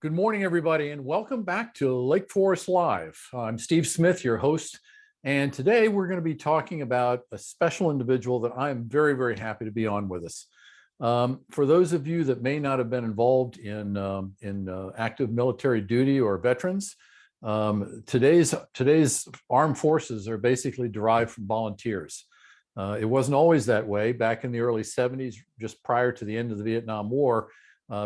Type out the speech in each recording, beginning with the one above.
Good morning, everybody, and welcome back to Lake Forest Live. I'm Steve Smith, your host, and today we're going to be talking about a special individual that I am very, very happy to be on with us. For those of you that may not have been involved in active military duty or veterans, today's armed forces are basically derived from volunteers. It wasn't always that way. Back in the early 70s, just prior to the end of the Vietnam War,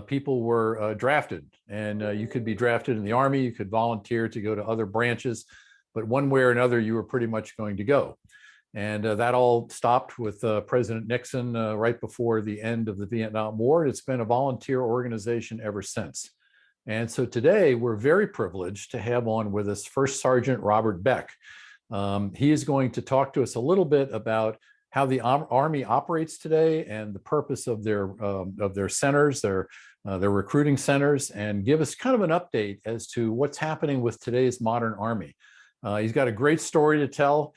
people were drafted, and you could be drafted in the Army, you could volunteer to go to other branches, but one way or another, you were pretty much going to go. And that all stopped with President Nixon right before the end of the Vietnam War. It's been a volunteer organization ever since. And so today, we're very privileged to have on with us First Sergeant Robert Beck. He is going to talk to us a little bit about how the Army operates today and the purpose of their centers, their recruiting centers, and give us kind of an update as to what's happening with today's modern Army. He's got a great story to tell.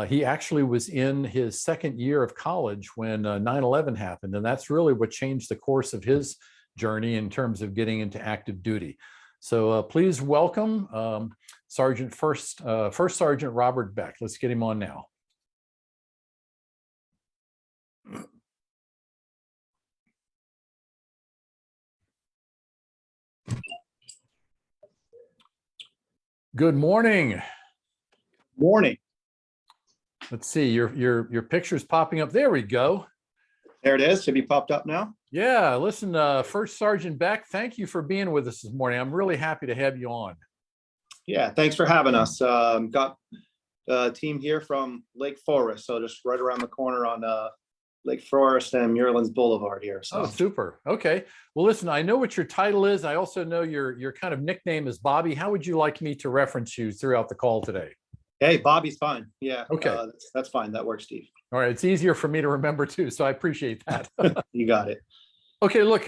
He actually was in his second year of college when 9/11 happened, and that's really what changed the course of his journey in terms of getting into active duty. So please welcome First Sergeant Robert Beck. Let's get him on now. Good morning. Morning. Let's see, your picture's popping up. There we go. There it is. Have you popped up now? Yeah, listen, First Sergeant Beck, thank you for being with us this morning. I'm really happy to have you on. Yeah, thanks for having us. Got a team here from Lake Forest, so just right around the corner on Lake Forest and Muirlands Boulevard here. So. Oh, super. Okay. Well, listen, I know what your title is. I also know your kind of nickname is Bobby. How would you like me to reference you throughout the call today? Hey, Bobby's fine. Yeah. Okay. That's fine. That works, Steve. All right. It's easier for me to remember too, so I appreciate that. You got it. Okay, look,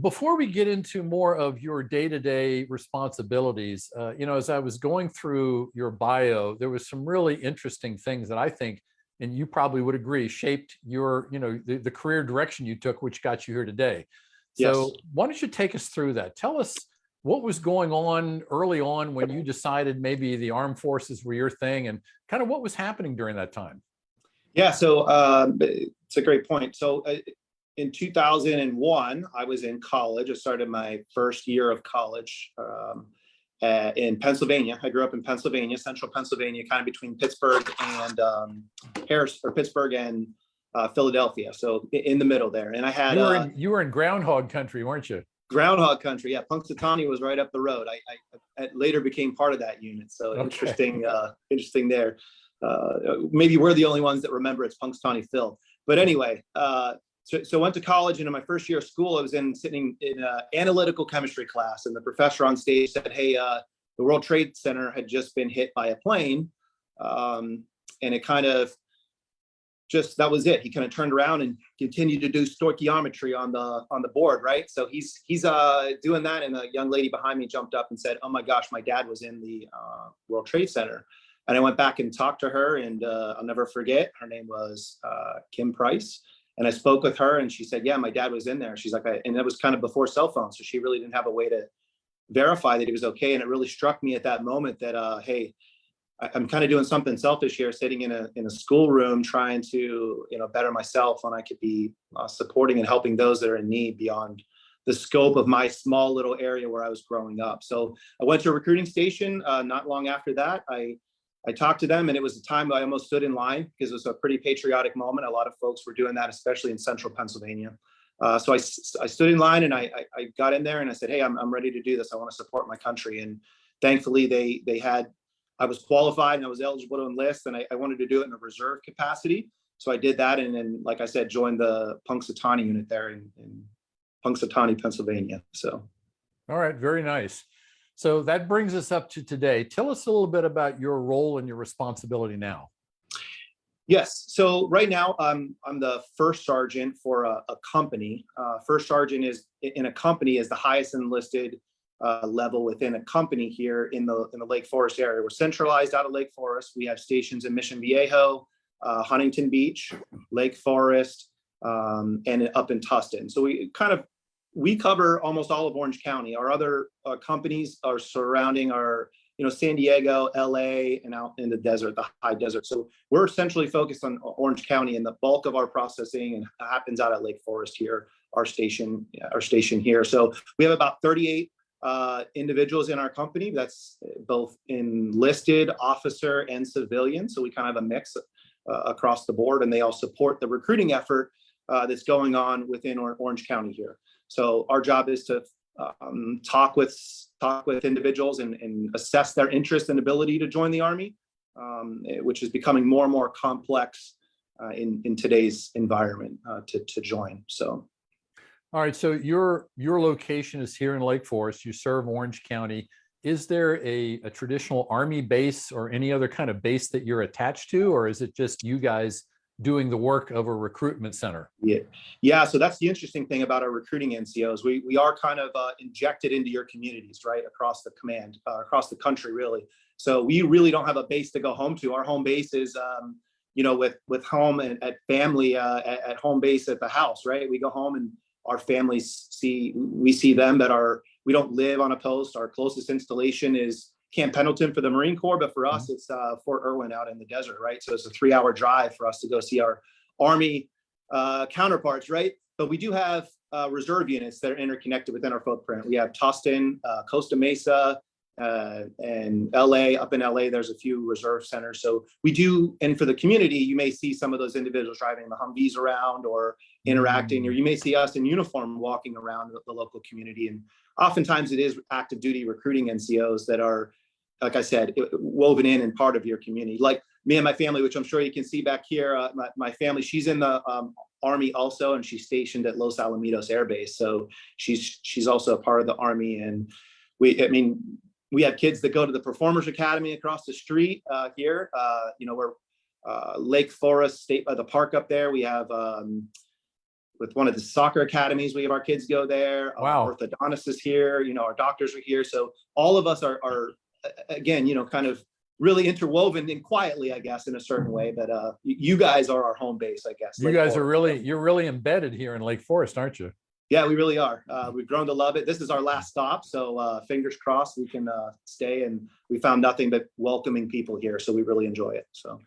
before we get into more of your day-to-day responsibilities, as I was going through your bio, there was some really interesting things that I think, and you probably would agree, shaped your, the career direction you took, which got you here today. So Yes. Why don't you take us through that? Tell us what was going on early on when you decided maybe the armed forces were your thing, and kind of what was happening during that time. Yeah, so it's a great point. So in 2001, I was in college. I started my first year of college in Pennsylvania. I grew up in Pennsylvania, central Pennsylvania, kind of between Pittsburgh and Pittsburgh and Philadelphia. So in the middle there. And I had you were in groundhog country, weren't you? Groundhog country. Yeah, Punxsutawney was right up the road. I later became part of that unit. So okay. Interesting there. Maybe we're the only ones that remember it's Punxsutawney Phil. But anyway, so went to college, and in my first year of school, I was sitting in an analytical chemistry class, and the professor on stage said, "Hey, the World Trade Center had just been hit by a plane," and it kind of that was it. He kind of turned around and continued to do stoichiometry on the board, right? So he's doing that, and a young lady behind me jumped up and said, "Oh my gosh, my dad was in the World Trade Center." And I went back and talked to her, and I'll never forget. Her name was Kim Price. And I spoke with her, and she said, "Yeah, my dad was in there." She's like, and that was kind of before cell phones, so she really didn't have a way to verify that he was okay. And it really struck me at that moment that, hey, I'm kind of doing something selfish here, sitting in a schoolroom trying to better myself when I could be supporting and helping those that are in need beyond the scope of my small little area where I was growing up. So I went to a recruiting station. Not long after that, I talked to them, and it was a time I almost stood in line because it was a pretty patriotic moment. A lot of folks were doing that, especially in central Pennsylvania. So I stood in line, and I got in there, and I said, "Hey, I'm ready to do this. I want to support my country." And thankfully, I was qualified and I was eligible to enlist, and I wanted to do it in a reserve capacity. So I did that, and then, like I said, joined the Punxsutawney unit there in Punxsutawney, Pennsylvania. So, all right, very nice. So that brings us up to today. Tell us a little bit about your role and your responsibility now. Yes. So right now, I'm the first sergeant for a company. First sergeant in a company is the highest enlisted level within a company here in the Lake Forest area. We're centralized out of Lake Forest. We have stations in Mission Viejo, Huntington Beach, Lake Forest, and up in Tustin. So we kind of we cover almost all of Orange County. Our other companies are surrounding our, San Diego, LA, and out in the desert, the high desert. So we're essentially focused on Orange County, and the bulk of our processing and happens out at Lake Forest here, our station here. So we have about 38 individuals in our company. That's both enlisted, officer, and civilian. So we kind of have a mix across the board, and they all support the recruiting effort that's going on within Orange County here. So our job is to talk with individuals and assess their interest and ability to join the Army, which is becoming more and more complex in today's environment to join. So. All right. So your location is here in Lake Forest. You serve Orange County. Is there a traditional Army base or any other kind of base that you're attached to, or is it just you guys doing the work of a recruitment center? Yeah. So that's the interesting thing about our recruiting NCOs. We are kind of injected into your communities, right, across the command, across the country, really. So we really don't have a base to go home to. Our home base is, with home and at family at home base at the house, right? We go home and our families we see them we don't live on a post. Our closest installation is Camp Pendleton for the Marine Corps, but for us, it's Fort Irwin out in the desert, right? So it's a 3-hour drive for us to go see our Army counterparts, right? But we do have reserve units that are interconnected within our footprint. We have Tustin, Costa Mesa, and LA. Up in LA, there's a few reserve centers. So we do, and for the community, you may see some of those individuals driving the Humvees around or interacting, or you may see us in uniform walking around the local community. And oftentimes it is active duty recruiting NCOs that are, like I said, woven in and part of your community. Like me and my family, which I'm sure you can see back here, my family, she's in the Army also, and she's stationed at Los Alamitos Air Base. So she's also a part of the Army. And we have kids that go to the Performers Academy across the street here. We're Lake Forest State by the park up there. We have with one of the soccer academies, we have our kids go there. Wow. Our orthodontist is here. Our doctors are here. So all of us are again, kind of really interwoven and quietly, I guess, in a certain way. But you guys are our home base, I guess. You guys are you're really embedded here in Lake Forest, aren't you? Yeah, we really are. We've grown to love it. This is our last stop, so fingers crossed we can stay. And we found nothing but welcoming people here, so we really enjoy it. So.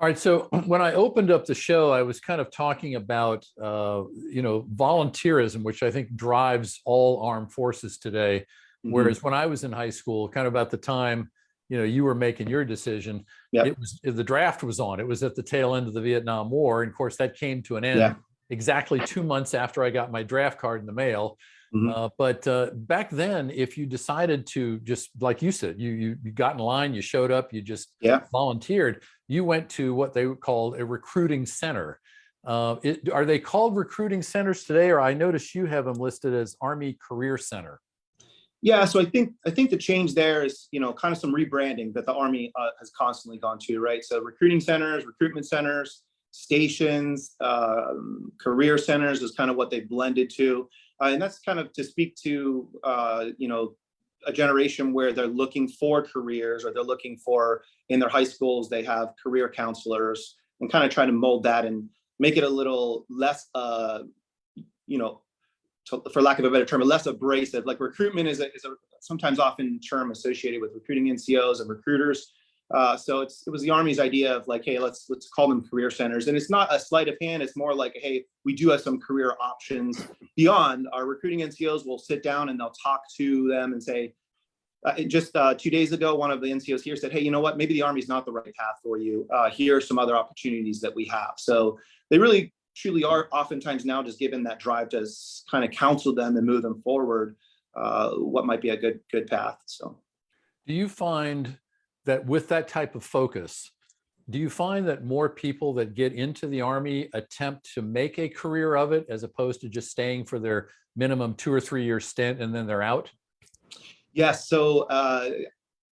All right. So when I opened up the show, I was kind of talking about, volunteerism, which I think drives all armed forces today. Mm-hmm. Whereas when I was in high school, kind of about the time, you were making your decision, yep. The draft was on. It was at the tail end of the Vietnam War. And of course, that came to an end exactly 2 months after I got my draft card in the mail. Mm-hmm. But back then, if you decided to just, like you said, you got in line, you showed up, you just volunteered, you went to what they would call a recruiting center. Are they called recruiting centers today, or I notice you have them listed as Army Career Center? Yeah, so I think the change there is, kind of some rebranding that the Army has constantly gone to, right? So recruiting centers, recruitment centers, stations, career centers is kind of what they blended to. And that's kind of to speak to, a generation where they're looking for careers, or they're looking for, in their high schools, they have career counselors, and kind of trying to mold that and make it a little less, for lack of a better term, less abrasive. Like recruitment is a sometimes often term associated with recruiting NCOs and recruiters. So it was the Army's idea of like, hey, let's call them career centers. And it's not a sleight of hand. It's more like, hey, we do have some career options beyond. Our recruiting NCOs will sit down and they'll talk to them and say, just 2 days ago, one of the NCOs here said, hey, you know what, maybe the Army's not the right path for you. Here are some other opportunities that we have. So they really truly are oftentimes now just given that drive to kind of counsel them and move them forward, what might be a good path. So do you find that with that type of focus, do you find that more people that get into the Army attempt to make a career of it as opposed to just staying for their minimum 2 or 3 year stint and then they're out? Yes. So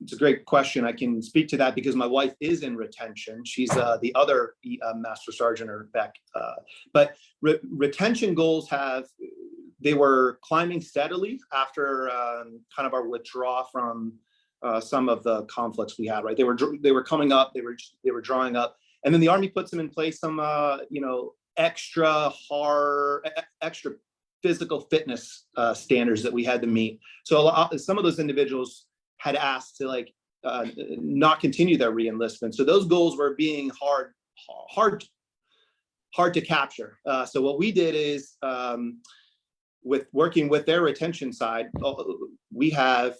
it's a great question. I can speak to that because my wife is in retention. She's the other Master Sergeant or Beck. But retention goals they were climbing steadily after kind of our withdrawal from some of the conflicts we had, right? They were coming up, they were drawing up, and then the Army puts them in place some extra physical fitness standards that we had to meet. So some of those individuals had asked to not continue their re-enlistment. So those goals were being hard to capture. So what we did is, with working with their retention side, we have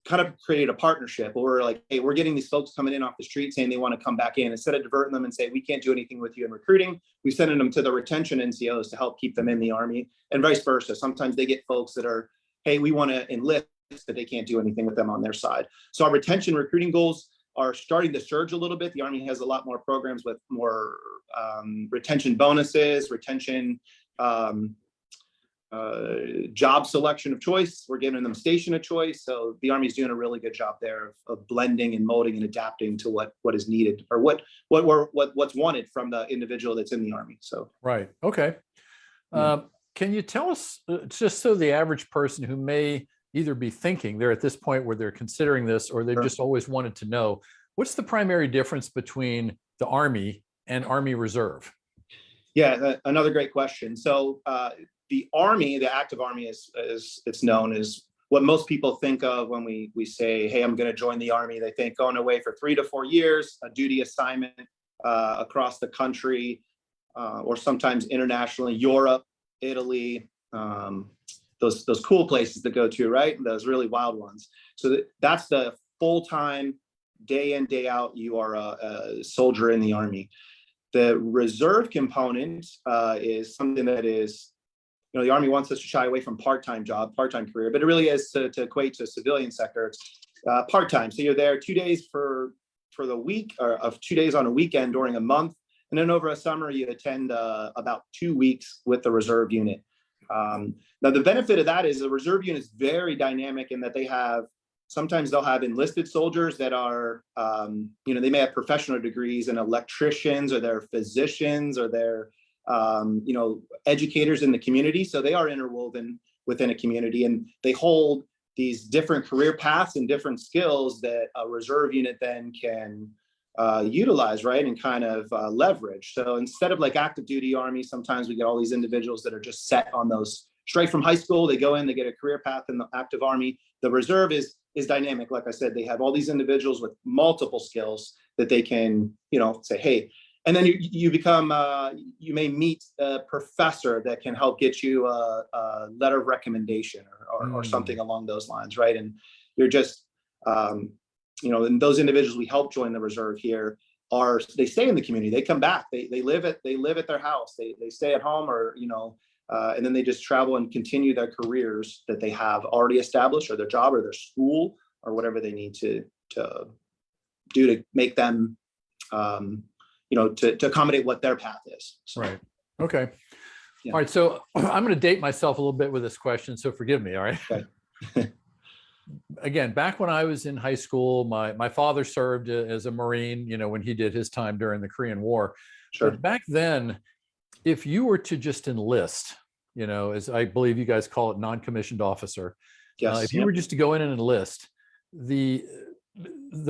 kind of created a partnership where we're like, hey, we're getting these folks coming in off the street saying they want to come back in. Instead of diverting them and say, we can't do anything with you in recruiting, we send them to the retention NCOs to help keep them in the Army, and vice versa. Sometimes they get folks that are, hey, we want to enlist, but they can't do anything with them on their side. So our retention recruiting goals are starting to surge a little bit. The Army has a lot more programs with more retention bonuses, retention job selection of choice. We're giving them station of choice. So the Army's doing a really good job there of blending and molding and adapting to what is needed, or what's wanted from the individual that's in the Army. So right. Okay. Can you tell us, just so the average person who may either be thinking they're at this point where they're considering this, or they've just always wanted to know, what's the primary difference between the Army and Army Reserve? Yeah, another great question. So the Army, the active Army, as it's known, is what most people think of when we say, hey, I'm going to join the Army. They think going away for 3 to 4 years, a duty assignment across the country, or sometimes internationally, Europe, Italy, those cool places to go to, right? Those really wild ones. So that's the full-time, day in, day out, you are a soldier in the Army. The reserve component is something that is, the Army wants us to shy away from part-time career, but it really is to equate to civilian sector. It's part-time. So you're there 2 days for the week, or 2 days on a weekend during a month. And then over a summer, you attend about 2 weeks with the reserve unit. Now, the benefit of that is the reserve unit is very dynamic in that sometimes they'll have enlisted soldiers that are, they may have professional degrees and electricians, or they're physicians, or they're, educators in the community. So they are interwoven within a community, and they hold these different career paths and different skills that a reserve unit then can utilize, right, and kind of leverage. So instead of like active duty Army, sometimes we get all these individuals that are just set on those straight from high school. They go in, they get a career path in the active Army. The reserve is dynamic. Like I said, they have all these individuals with multiple skills that they can, say, hey, and then you become, you may meet a professor that can help get you a letter of recommendation or something along those lines, right? And you're just, and those individuals we help join the reserve here they stay in the community. They come back. They live at their house. They stay at home, or and then they just travel and continue their careers that they have already established, or their job, or their school, or whatever they need to do to make them, to accommodate what their path is. So, right. Okay. Yeah. All right. So I'm going to date myself a little bit with this question, so forgive me. All right. Okay. Again, back when I was in high school, my father served as a Marine, when he did his time during the Korean War. Sure. But back then, if you were to just enlist, as I believe you guys call it, non-commissioned officer, Yes. if you were just to go in and enlist, the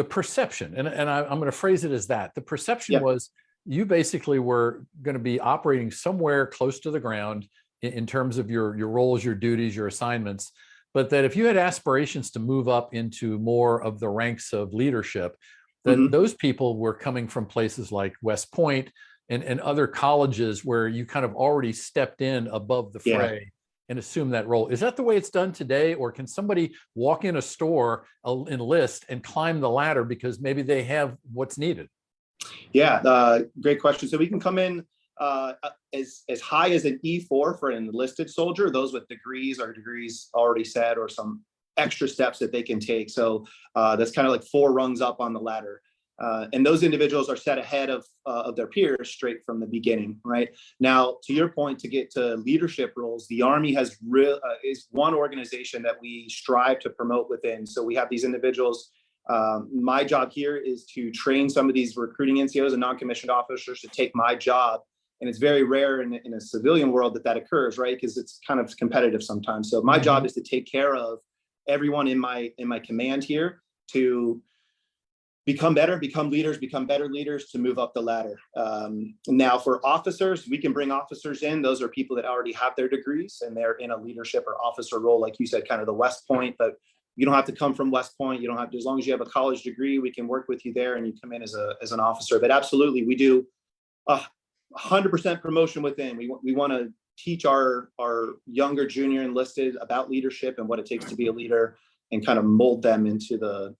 perception, and I'm going to phrase it as that, the perception was you basically were going to be operating somewhere close to the ground in terms of your roles, your duties, your assignments, but that if you had aspirations to move up into more of the ranks of leadership, that those people were coming from places like West Point and other colleges where you kind of already stepped in above the fray and assume that role. Is that the way it's done today? Or can somebody walk in a store, enlist, and climb the ladder because maybe they have what's needed? Yeah, great question. So we can come in as high as an E4 for an enlisted soldier, those with degrees or degrees already set, or some extra steps that they can take. So that's kind of like 4 rungs up on the ladder. And those individuals are set ahead of their peers straight from the beginning, right? Now, to your point, to get to leadership roles, the Army is one organization that we strive to promote within. So we have these individuals. My job here is to train some of these recruiting NCOs and non-commissioned officers to take my job. And it's very rare in a civilian world that occurs, right? Because it's kind of competitive sometimes. So my job is to take care of everyone in my command here to become better, become leaders, become better leaders to move up the ladder. Now for officers, we can bring officers in. Those are people that already have their degrees and they're in a leadership or officer role, like you said, kind of the West Point, but you don't have to come from West Point. You don't have to, as long as you have a college degree, we can work with you there and you come in as an officer. But absolutely, we do 100% promotion within. We want to teach our younger junior enlisted about leadership and what it takes to be a leader and kind of mold them into the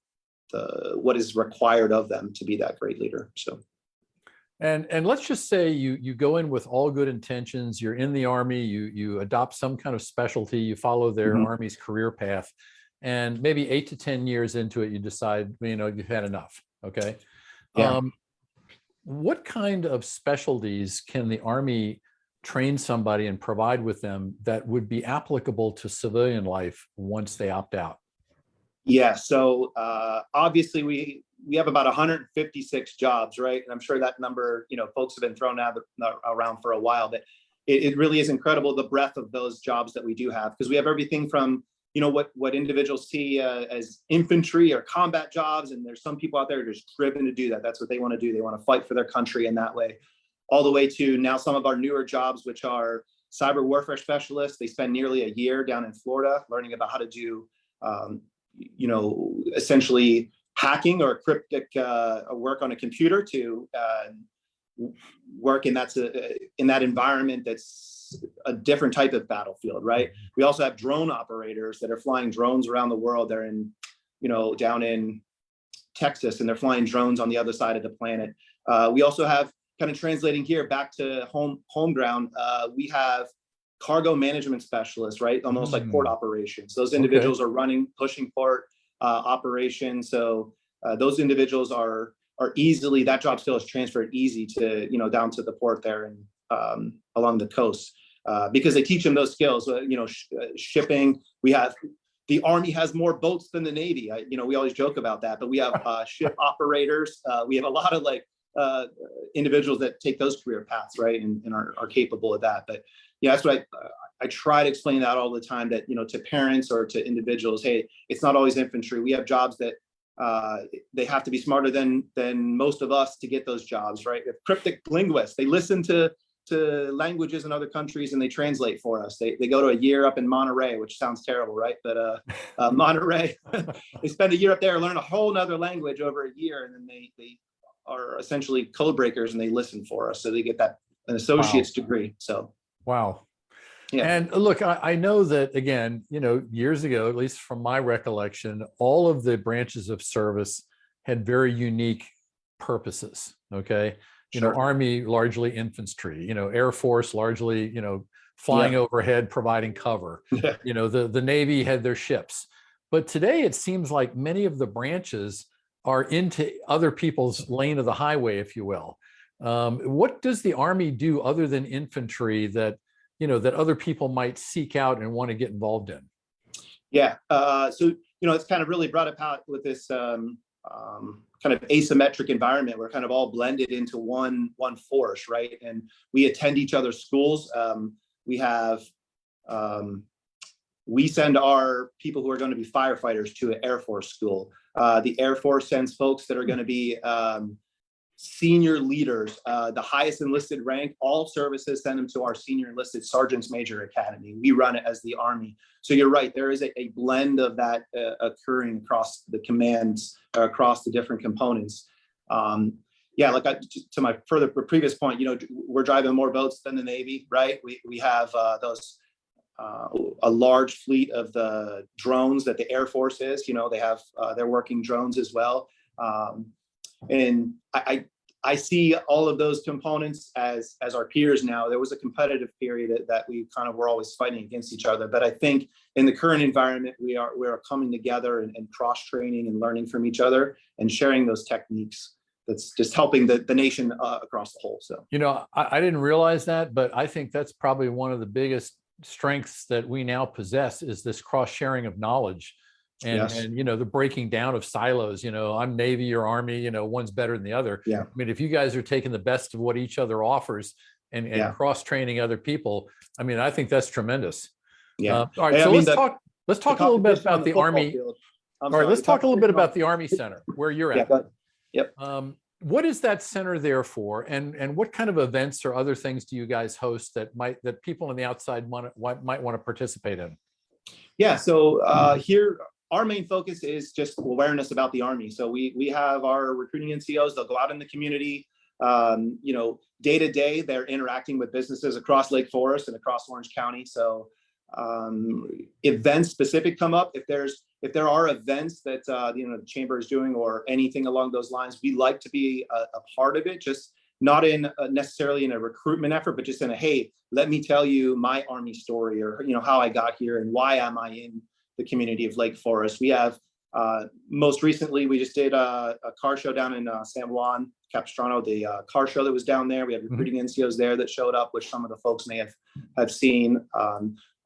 what is required of them to be that great leader. So, and let's just say you go in with all good intentions. You're in the Army. You adopt some kind of specialty. You follow their Army's career path, and maybe 8 to 10 years into it, you decide you've had enough. Okay. Yeah. What kind of specialties can the Army train somebody and provide with them that would be applicable to civilian life once they opt out? Yeah, so obviously we have about 156 jobs, right? And I'm sure that number, folks have been thrown around for a while, but it really is incredible the breadth of those jobs that we do have, because we have everything from, what individuals see as infantry or combat jobs. And there's some people out there just driven to do that. That's what they want to do. They want to fight for their country in that way, all the way to now some of our newer jobs, which are cyber warfare specialists. They spend nearly a year down in Florida learning about how to do essentially hacking or cryptic work on a computer to work in that environment that's a different type of battlefield, right? We also have drone operators that are flying drones around the world. They're in, down in Texas, and they're flying drones on the other side of the planet. We also have, kind of translating here back to home ground, we have cargo management specialists, right? Almost like port operations. Those individuals are pushing port operations. So those individuals are easily, that job still is transferred easy to, down to the port there and along the coast because they teach them those skills, shipping. The Army has more boats than the Navy. We always joke about that, but we have ship operators. We have a lot of individuals that take those career paths, right? And are capable of that. But yeah, that's what I try to explain that all the time, that, to parents or to individuals, hey, it's not always infantry. We have jobs that they have to be smarter than most of us to get those jobs, right? If cryptic linguists, they listen to languages in other countries and they translate for us. They go to a year up in Monterey, which sounds terrible, right? But Monterey, they spend a year up there, learn a whole nother language over a year, and then they are essentially code breakers and they listen for us. So they get an associate's degree. So. Wow. Yeah. And look, I know that, again, years ago, at least from my recollection, all of the branches of service had very unique purposes. Okay. Sure. Army, largely infantry, Air Force, largely, flying overhead, providing cover. Yeah. The Navy had their ships. But today it seems like many of the branches are into other people's lane of the highway, if you will. What does the Army do other than infantry that other people might seek out and want to get involved in? Yeah. So, it's kind of really brought about with this kind of asymmetric environment. We're kind of all blended into one force, right? And we attend each other's schools. We send our people who are going to be firefighters to an Air Force school. The Air Force sends folks that are going to be senior leaders, the highest enlisted rank. All services send them to our senior enlisted Sergeant's Major Academy. We run it as the Army. So you're right, there is a blend of that occurring across the commands, across the different components. To my previous point, we're driving more boats than the Navy, right? We have a large fleet of the drones that the Air Force is. They have their working drones as well. And I see all of those components as our peers now. There was a competitive period that we kind of were always fighting against each other. But I think in the current environment, we are coming together and cross-training and learning from each other and sharing those techniques. That's just helping the nation across the whole. So, I didn't realize that, but I think that's probably one of the biggest strengths that we now possess is this cross-sharing of knowledge. And, yes. and the breaking down of silos. I'm Navy or Army, one's better than the other. Yeah. I mean, if you guys are taking the best of what each other offers and cross-training other people, I mean, I think that's tremendous. Yeah. All right, so let's talk a little bit about the Army. All right, let's talk a little bit about the Army Center, where you're at. Yeah, Yep. What is that center there for, and what kind of events or other things do you guys host that people on the outside might want to participate in? Yeah, so here, our main focus is just awareness about the Army. So we have our recruiting NCOs, they'll go out in the community, day to day, they're interacting with businesses across Lake Forest and across Orange County. So events specific come up. If there are events that the chamber is doing or anything along those lines, we like to be a part of it, just not in necessarily in a recruitment effort, but just in a, hey, let me tell you my Army story, or how I got here and why am I in the community of Lake Forest. We have most recently, we just did a car show down in San Juan Capistrano, the car show that was down there. We had recruiting NCOs there that showed up, which some of the folks may have seen.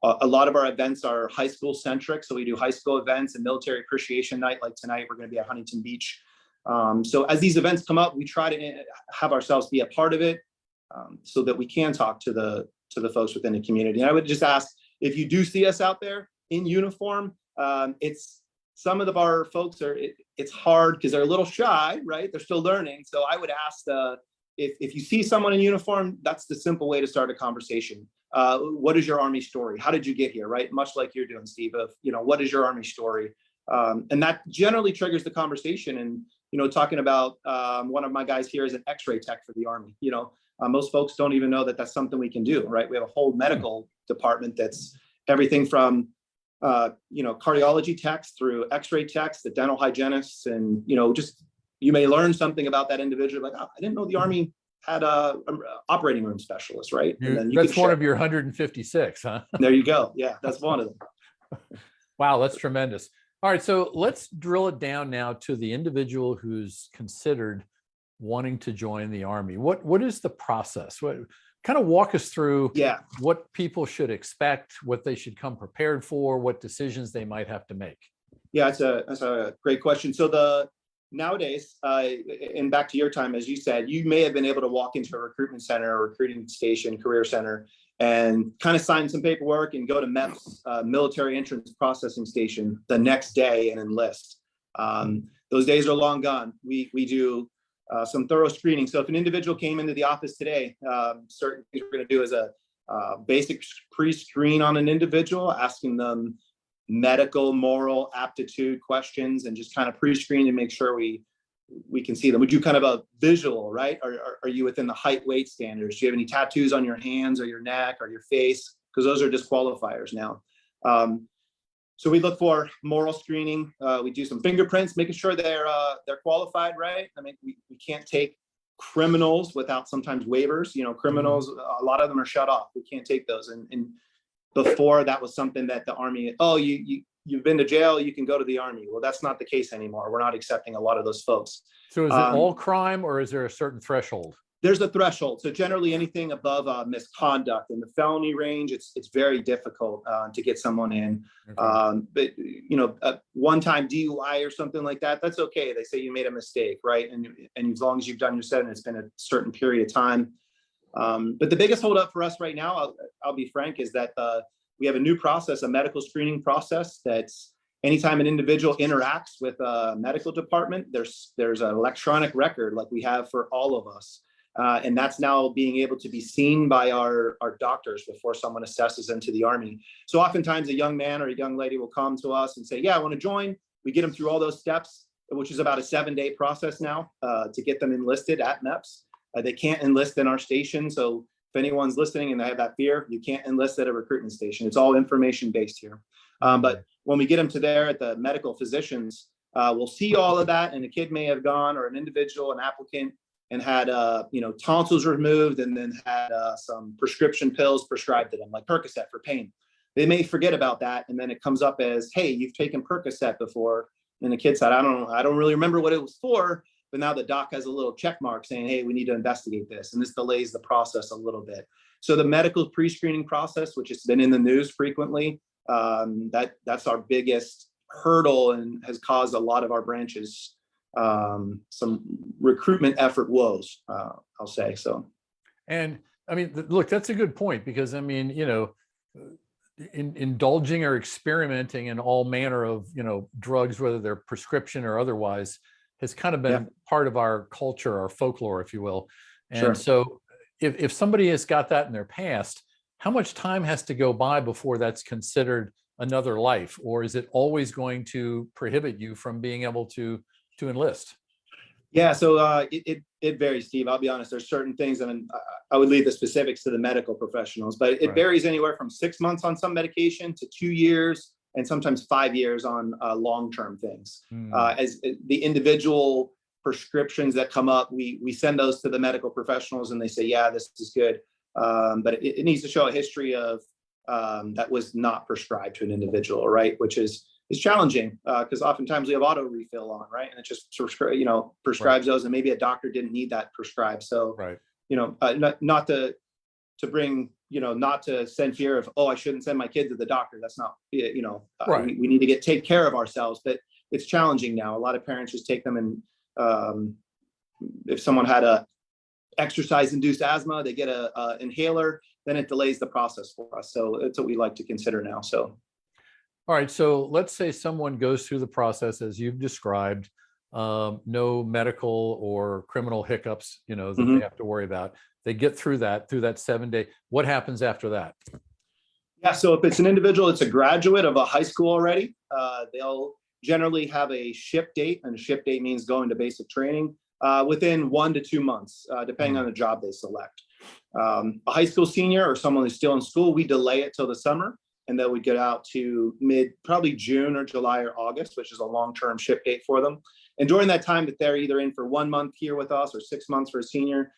A lot of our events are high school centric. So we do high school events and military appreciation night. Like tonight, we're going to be at Huntington Beach. So as these events come up, we try to have ourselves be a part of it, so that we can talk to the folks within the community. And I would just ask, if you do see us out there in uniform, it's some of our folks it's hard because they're a little shy, right? They're still learning. So I would ask if you see someone in uniform, that's the simple way to start a conversation. What is your Army story? How did you get here, right? Much like you're doing, Steve, of, what is your Army story? And that generally triggers the conversation. And, talking about one of my guys here is an X-ray tech for the Army. Most folks don't even know that that's something we can do, right? We have a whole medical department that's everything from, cardiology techs through X-ray techs, the dental hygienists, and, just, you may learn something about that individual. Like, oh, I didn't know the Army had a operating room specialist, right? And then that's one of your 156, huh? There you go. Yeah, that's one of them. Wow, that's tremendous. All right, so let's drill it down now to the individual who's considered wanting to join the Army. What is the process? What kind of walk us through what people should expect, what they should come prepared for, what decisions they might have to make? Yeah, that's a great question. So nowadays, and back to your time, as you said, you may have been able to walk into a recruitment center or recruiting station, career center, and kind of sign some paperwork and go to MEPS, military entrance processing station, the next day and enlist. Those days are long gone. We do some thorough screening. So if an individual came into the office today, certain things we're going to do is a basic pre-screen on an individual, asking them medical, moral, aptitude questions, and just kind of pre-screen and make sure we can see them. We do kind of a visual, right? Are you within the height, weight standards? Do you have any tattoos on your hands or your neck or your face? Because those are disqualifiers now. So we look for moral screening. We do some fingerprints, making sure they're qualified, right? I mean, we can't take criminals without sometimes waivers. Criminals, a lot of them are shut off. We can't take those. And before, that was something that the Army, you've been to jail, you can go to the Army. Well, that's not the case anymore. We're not accepting a lot of those folks. So is it all crime, or is there a certain threshold? There's a threshold. So generally anything above misconduct in the felony range, it's very difficult to get someone in. Okay. But a one-time DUI or something like that, that's okay. They say you made a mistake, right? And as long as you've done your set and it's been a certain period of time. But the biggest holdup for us right now, I'll be frank, is that we have a new process, a medical screening process. That's anytime an individual interacts with a medical department, there's an electronic record like we have for all of us. And that's now being able to be seen by our doctors before someone assesses into the Army. So oftentimes a young man or a young lady will come to us and say, yeah, I want to join. We get them through all those steps, which is about a 7-day process now to get them enlisted at MEPS. They can't enlist in our station. So if anyone's listening and they have that fear, you can't enlist at a recruitment station. It's all information based here. But when we get them to there at the medical physicians, we'll see all of that. And a kid may have gone, or an individual, an applicant, and had tonsils removed, and then had some prescription pills prescribed to them, like Percocet for pain. They may forget about that, and then it comes up as, hey, you've taken Percocet before. And the kid said, I don't really remember what it was for. But now the doc has a little check mark saying, hey, we need to investigate this. And this delays the process a little bit. So the medical pre-screening process, which has been in the news frequently, that's our biggest hurdle and has caused a lot of our branches some recruitment effort woes, I'll say so. And I mean, look, that's a good point, because I mean, indulging or experimenting in all manner of, drugs, whether they're prescription or otherwise, has kind of been part of our culture, our folklore, if you will. Sure. And so if somebody has got that in their past, how much time has to go by before that's considered another life? Or is it always going to prohibit you from being able to enlist? Yeah, so it varies, Steve. I'll be honest. There's certain things, and I would leave the specifics to the medical professionals, but it Right. varies anywhere from 6 months on some medication to 2 years, and sometimes 5 years on long-term things. As the individual prescriptions that come up, we send those to the medical professionals, and they say, yeah, this is good, but it needs to show a history of that was not prescribed to an individual, right? Which is challenging because oftentimes we have auto refill on, right? And it just prescribes those, and maybe a doctor didn't need that prescribed. So, Right. Not to send fear of, oh, I shouldn't send my kid to the doctor. That's not, Right. we need to take care of ourselves, but it's challenging now. A lot of parents just take them and if someone had a exercise-induced asthma, they get a inhaler, then it delays the process for us. So it's what we like to consider now. So. All right, so let's say someone goes through the process as you've described, no medical or criminal hiccups, that they have to worry about. They get through that 7 day. What happens after that? Yeah, so if it's an individual, it's a graduate of a high school already. They'll generally have a ship date, and a ship date means going to basic training within 1 to 2 months, depending on the job they select. A high school senior or someone who's still in school, we delay it till the summer. And then we get out to probably June or July or August, which is a long-term ship date for them. And during that time that they're either in for 1 month here with us or 6 months for a senior,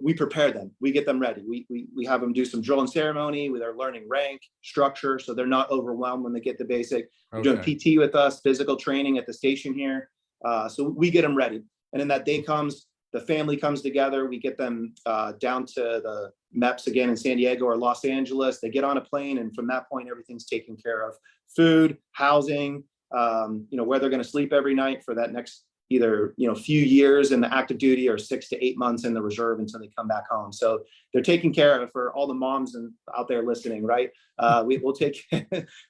we prepare them. We get them ready. We have them do some drill and ceremony where they're learning rank, structure, so they're not overwhelmed when they get the basic. We're doing PT with us, physical training at the station here. So we get them ready. And then that day comes, the family comes together. We get them down to the MEPS again in San Diego or Los Angeles. They get on a plane, and from that point, everything's taken care of. Food, housing, where they're going to sleep every night for that next either few years in the active duty or 6 to 8 months in the reserve until they come back home. So they're taken care of. For all the moms out there listening, right? We'll take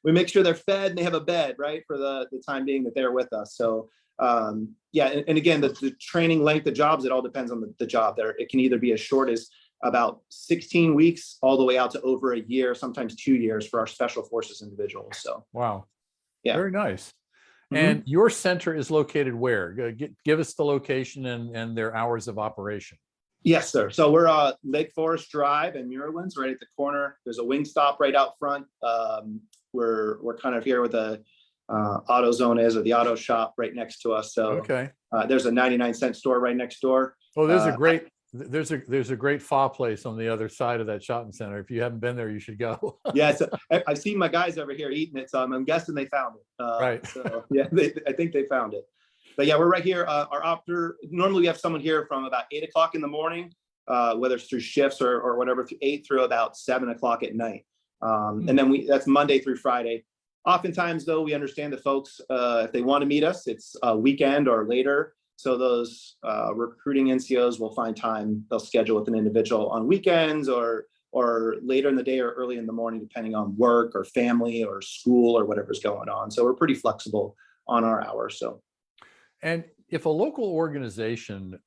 we make sure they're fed and they have a bed, right, for the time being that they're with us. So. And again, the training length of jobs, it all depends on the job. It can either be as short as about 16 weeks all the way out to over a year, sometimes 2 years for our special forces individuals. So wow, yeah, very nice. And your center is located where? Give us the location and their hours of operation. Yes, sir. So we're Lake Forest Drive and Muirlands, right at the corner. There's a wing stop right out front. We're kind of here with the AutoZone is, or the auto shop right next to us. So there's a 99-cent store right next door. Oh, there's a great pho place on the other side of that shopping center. If you haven't been there, you should go. Yeah, so I've seen my guys over here eating it, so I'm guessing they found it. Right. So yeah, I think they found it. But yeah, we're right here. Normally we have someone here from about 8 o'clock in the morning, whether it's through shifts or whatever, 8 through about 7 o'clock at night. And then that's Monday through Friday. Oftentimes, though, we understand the folks, if they want to meet us, it's a weekend or later. So those recruiting NCOs will find time. They'll schedule with an individual on weekends or later in the day or early in the morning, depending on work or family or school or whatever's going on. So we're pretty flexible on our hours. So, and if a local organization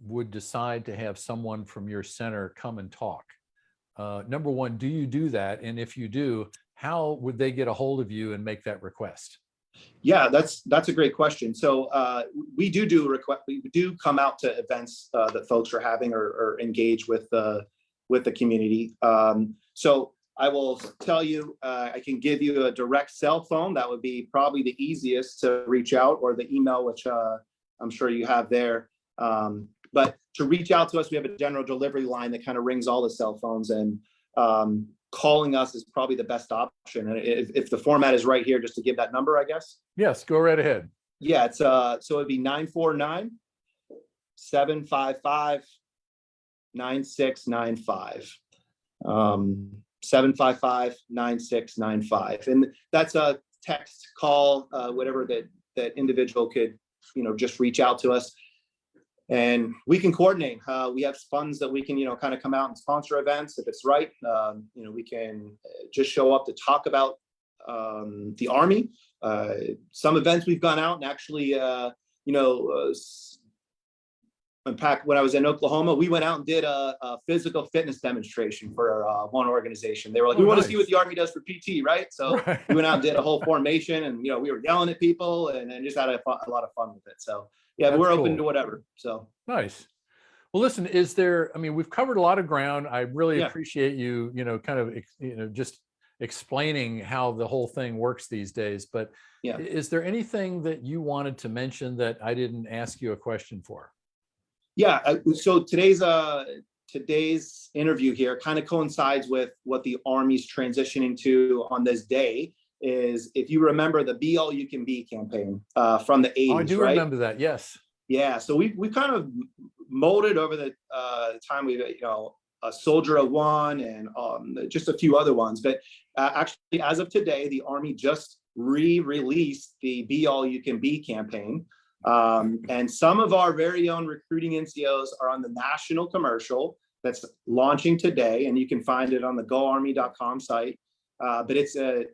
would decide to have someone from your center come and talk, number one, do you do that? And if you do, how would they get a hold of you and make that request? Yeah, that's a great question. So we do request. We do come out to events that folks are having or engage with the community. So I will tell you, I can give you a direct cell phone. That would be probably the easiest to reach out, or the email, which I'm sure you have there. But to reach out to us, we have a general delivery line that kind of rings all the cell phones, and calling us is probably the best option. And if the format is right here, just to give that number, I guess. Yes, go right ahead. Yeah, it's so it'd be 949-755-9695. 755-9695. And that's a text, call, whatever that individual could, just reach out to us. And we can coordinate. We have funds that we can, kind of come out and sponsor events if it's right. We can just show up to talk about the Army. Some events we've gone out and actually when I was in Oklahoma, we went out and did a physical fitness demonstration for one organization. They were like, we want to see what the Army does for PT, right? So we went out and did a whole formation, and we were yelling at people and just had a lot of fun with it. So yeah, That's we're cool. open to whatever. So nice. Well, listen, we've covered a lot of ground. I really appreciate you, kind of, just explaining how the whole thing works these days. But is there anything that you wanted to mention that I didn't ask you a question for? Yeah, so today's interview here kind of coincides with what the Army's transitioning to on this day. Is, if you remember, the Be All You Can Be campaign from the 80s, I do remember that, yes. Yeah, so we kind of molded over the time. We a Soldier of One and just a few other ones. But actually, as of today, the Army just re-released the Be All You Can Be campaign. And some of our very own recruiting NCOs are on the national commercial that's launching today, and you can find it on the goarmy.com site. But it's a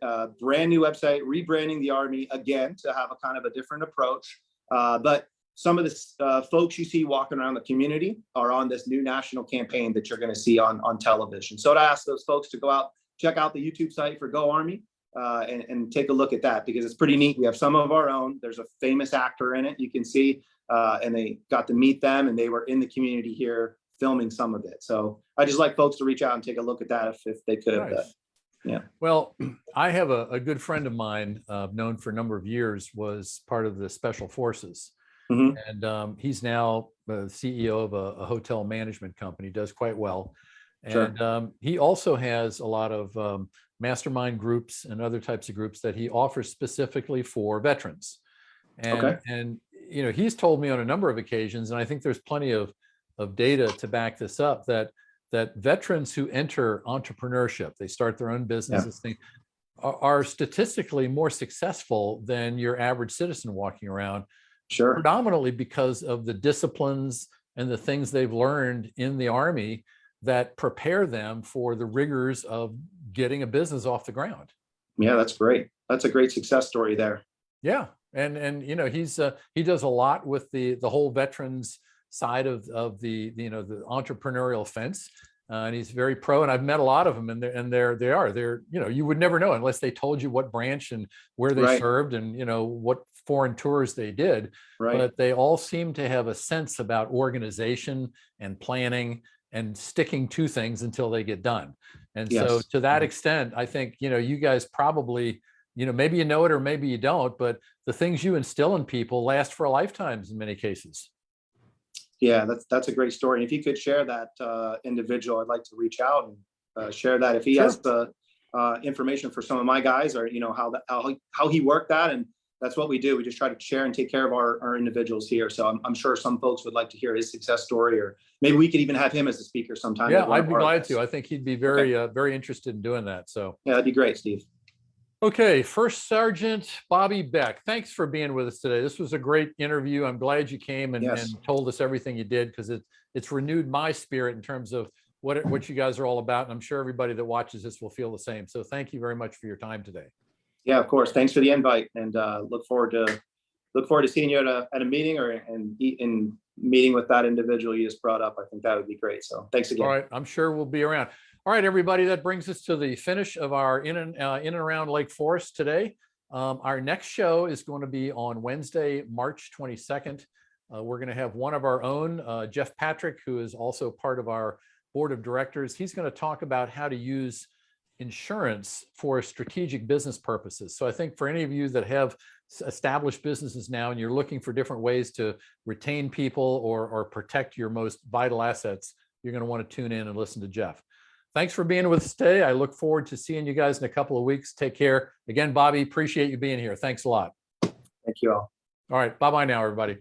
brand new website, rebranding the Army again to have a kind of a different approach. But some of the folks you see walking around the community are on this new national campaign that you're going to see on television. So to ask those folks to go out, check out the YouTube site for Go Army. And take a look at that, because it's pretty neat. We have some of our own. There's a famous actor in it, you can see, and they got to meet them, and they were in the community here filming some of it. So I just like folks to reach out and take a look at that if they could. Nice. Yeah. Well, I have a good friend of mine, known for a number of years, was part of the Special Forces. Mm-hmm. And he's now the CEO of a hotel management company, does quite well. And he also has a lot of mastermind groups and other types of groups that he offers specifically for veterans. And he's told me on a number of occasions, and I think there's plenty of data to back this up, that veterans who enter entrepreneurship, they start their own businesses, are statistically more successful than your average citizen walking around. Sure. Predominantly because of the disciplines and the things they've learned in the Army that prepare them for the rigors of getting a business off the ground. Yeah, that's great. That's a great success story there. Yeah, and he does a lot with the whole veterans side of the the entrepreneurial fence, and he's very pro. And I've met a lot of them, and they're you would never know unless they told you what branch and where they served and what foreign tours they did. But they all seem to have a sense about organization and planning and sticking to things until they get done. And so to that extent, I think, you guys probably, maybe you know it or maybe you don't, but the things you instill in people last for lifetimes in many cases. Yeah, that's a great story. And if you could share that individual, I'd like to reach out and share that. If he has the information for some of my guys, or, how he worked that. And that's what we do. We just try to share and take care of our individuals here. So I'm sure some folks would like to hear his success story, or maybe we could even have him as a speaker sometime. Yeah, I'd be glad to. I think he'd be very, very interested in doing that. So yeah, that'd be great, Steve. Okay, First Sergeant Bobby Beck, thanks for being with us today. This was a great interview. I'm glad you came and told us everything you did, because it's renewed my spirit in terms of what you guys are all about. And I'm sure everybody that watches this will feel the same. So thank you very much for your time today. Yeah, of course. Thanks for the invite, and look forward to seeing you at a meeting and meeting with that individual you just brought up. I think that would be great. So thanks again. All right, I'm sure we'll be around. All right, everybody, that brings us to the finish of our in and around Lake Forest today. Our next show is going to be on Wednesday, March 22nd. We're going to have one of our own, Jeff Patrick, who is also part of our board of directors. He's going to talk about how to use insurance for strategic business purposes. So I think for any of you that have established businesses now and you're looking for different ways to retain people or protect your most vital assets, you're going to want to tune in and listen to Jeff. Thanks for being with us today. I look forward to seeing you guys in a couple of weeks. Take care. Again, Bobby, appreciate you being here. Thanks a lot. Thank you all. All right. Bye-bye now, everybody.